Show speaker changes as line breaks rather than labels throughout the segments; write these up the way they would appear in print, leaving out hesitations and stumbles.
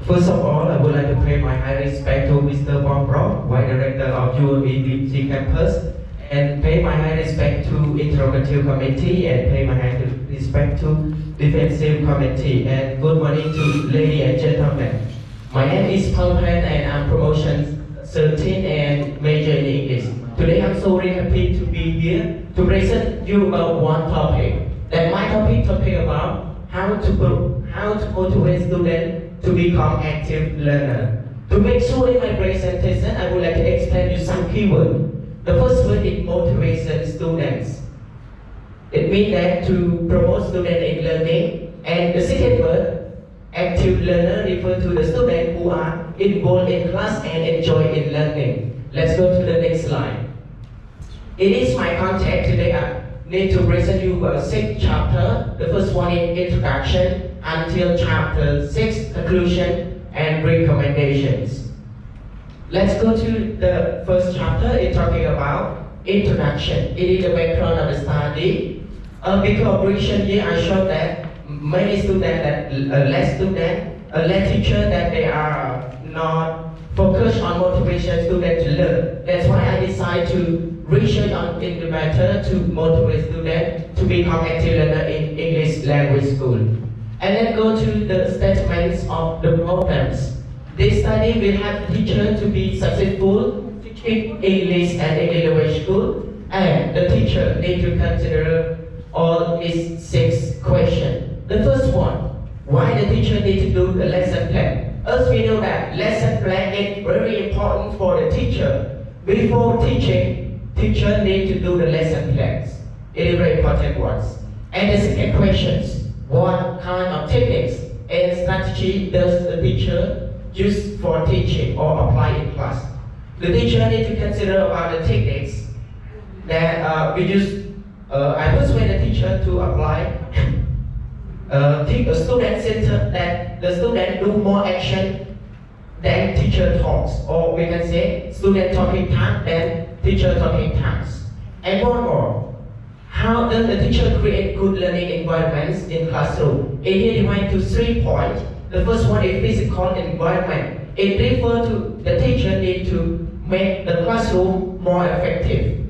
First of all, I would like to pay my high respect to Mr. Bong Brock, Vice Director of UME-BMC campus, and pay my high respect to Interrogative Committee, and pay my high respect to Defensive Committee. And good morning to ladies and gentlemen. My name is PHOL PHAEN, and I'm promotion 13 and major in English. Today I'm so really happy to be here to present you about one topic. That my topic about how to motivate students to become active learner. To make sure in my presentation, I would like to explain you some keywords. The first word is motivation students. It means that to promote students in learning. And the second word, active learner, refers to the students who are involved in class and enjoy in learning. Let's go to the next slide. It is my content today. I need to present you 6 chapters. The first one is introduction until chapter 6, conclusion and recommendations. Let's go to the first chapter. It's talking about introduction. It is the background of the study. Before recent year, I showed that many students, less teacher, that they are not focused on motivation students to learn. That's why I decided to research on in the matter to motivate students to become active learner in English language school. And then go to the statements of the problems. This study will help teachers to be successful teaching English and English language school, and the teacher need to consider all these 6 questions. The first one, why the teacher need to do the lesson plan? As we know that lesson plan is very important for the teacher. Before teaching, teacher need to do the lesson plans. It is very important ones. And the second questions, what kind of techniques and strategy does the teacher use for teaching or apply in class? The teacher need to consider about the techniques that we use. I persuade the teacher to apply take a student center, that the student do more action than teacher talks, or we can say student talking time than teacher talking times. And one more, how does the teacher create good learning environments in classroom? It is divided to 3 points. The first one is physical environment. It refers to the teacher need to make the classroom more effective.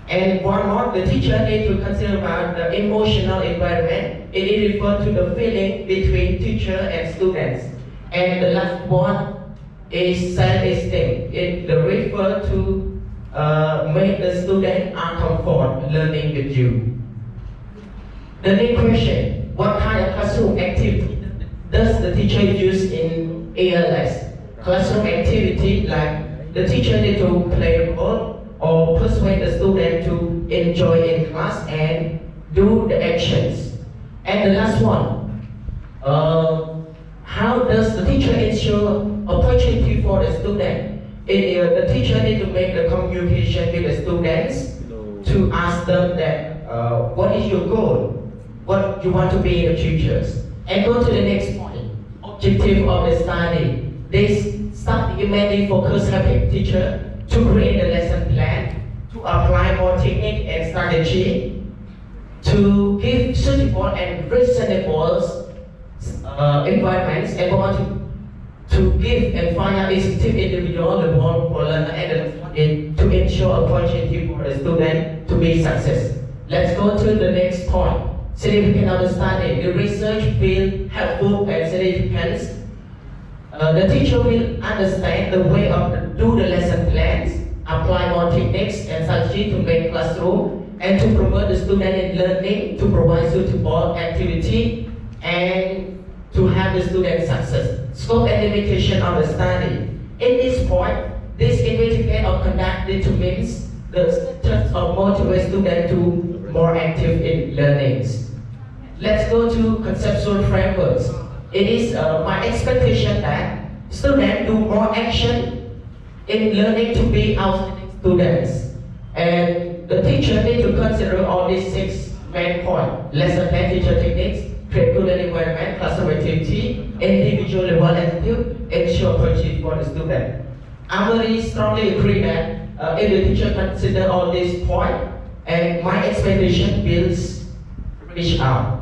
And one more, the teacher need to consider about the emotional environment. It is referred to the feeling between teacher and students. And the last one is self-esteem. It refers to make the student uncomfortable learning with you. The next question, what kind of classroom activity does the teacher use in ALS? Classroom activity like the teacher need to play a role or persuade the student to enjoy in class and do the actions. And the last one, how does the teacher ensure opportunity for the student? The teacher need to make the communication with the students to ask them that what is your goal, what you want to be in the future. And go to the next point, objective of the study. This study mainly focus helping teacher to create a lesson plan, to apply more technique and strategy, to give suitable and reasonable environments, and to give and find out effective individual the role for learner and to ensure opportunity for the student to be success. Let's go to the next point. Significance of the study. The research will helpful and significant. The teacher will understand the way of do the lesson plans, apply more techniques and strategy to make classroom, and to promote the student in learning, to provide suitable activity, and to have the student success. Scope and limitation of the study. In this point, this investigate or conduct determines the status of motivate student to more active in learnings. Let's go to conceptual frameworks. It is my expectation that students do more action in learning to be outstanding students. And the teacher need to consider all these 6 main points: lesson plan, teacher techniques, create good learning environment, classroom activity, individual level attitude, ensure opportunity for the student. I very strongly agree that if the teacher consider all these points, and my expectation will reach out.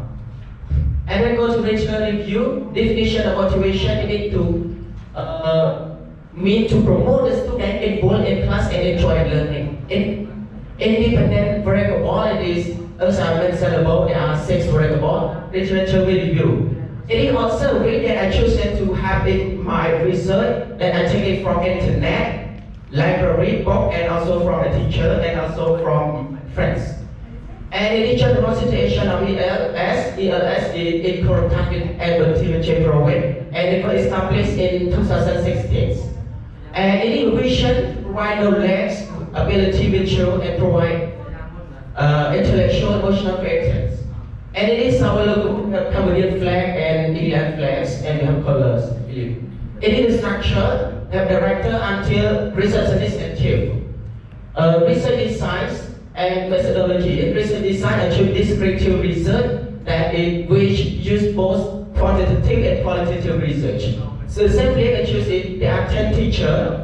And then go to regional review. Definition of motivation, it need to mean to promote the student involved in class and enjoy learning. Independent variable, it is, as I mentioned above, there are 6 variables. Literature review. It is also read that I chosen to have in my research that I take it from internet, library, book, and also from a teacher, and also from friends. And in general situation of ELS is in contact and motivation program, and it was established in 2016. And in vision, provide knowledge, ability, visual, and provide intellectual, emotional creativity. And it is our logo, we have Cambodian flag and England flags, and we have colors. It is structure, have director until research and chief. Research designs and methodology. In research design, achieve descriptive research that is which use both quantitative and qualitative research. So simply I choose it. There are 10 teachers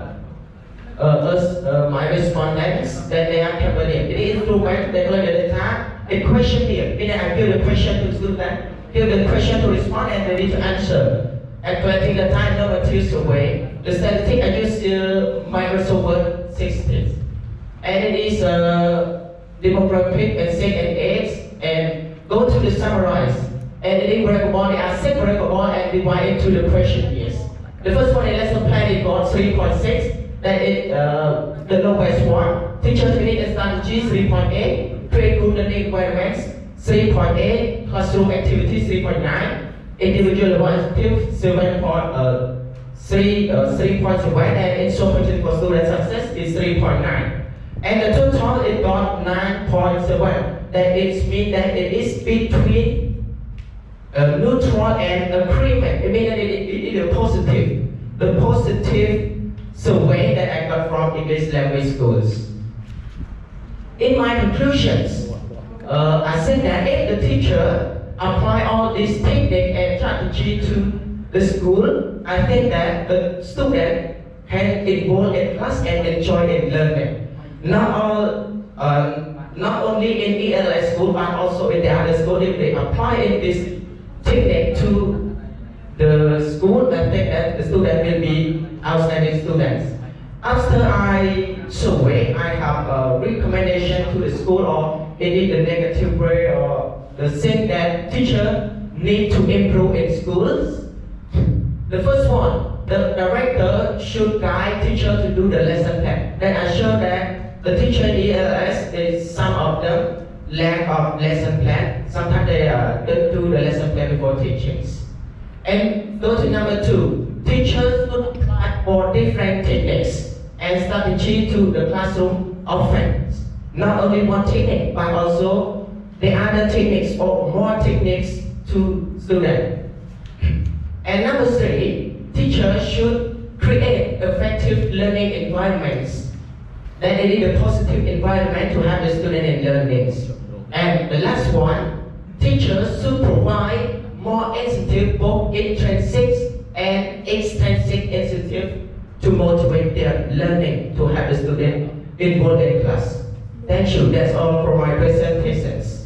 as my respondents that they are Cambodian. It is instrument they learn the data. A question here, meaning I give the question to student, give the question to respond and they need to answer. And collecting the time number 2 away. The statistic I use Microsoft Word 16. And it is demographic and sex and age. And go to the summarize. And it is variable, there are 6 variable and divide into the question years. The first one is lesson plan is about 3.6. That is the lowest one. Teacher training and strategy 3.8. Create good learning environments 3.8. Classroom activity 3.9. Individual initiative 3.7 and instruction for student success is 3.9. And the total is about 9.7. That it means that it is between neutral and agreement. It means that it is a positive. The positive survey that I got from English language schools. In my conclusions, I said that if the teacher apply all these techniques and strategy to the school, I think that the student can involve in class and enjoy in learning. Not only in ELS school, but also in the other school, if they apply this technique to the school, I think that the student will be outstanding students. After I survey, I have a recommendation to the school or indeed the negative way or the thing that teacher need to improve in schools. The first one, the director should guide teacher to do the lesson plan. Then I show that the teacher in ELS is some of them lack of lesson plan. Sometimes they don't do the lesson plan before teachings. And go to number 2, teachers should apply more different techniques and strategy to the classroom often. Not only one technique, but also the other techniques or more techniques to students. And number 3, teachers should create effective learning environments. That they need a positive environment to have the student in learning. And the last one, teachers should provide more incentive, both intrinsic and extrinsic incentive to motivate their learning to have the student involved in class. Thank you. That's all for my presentations.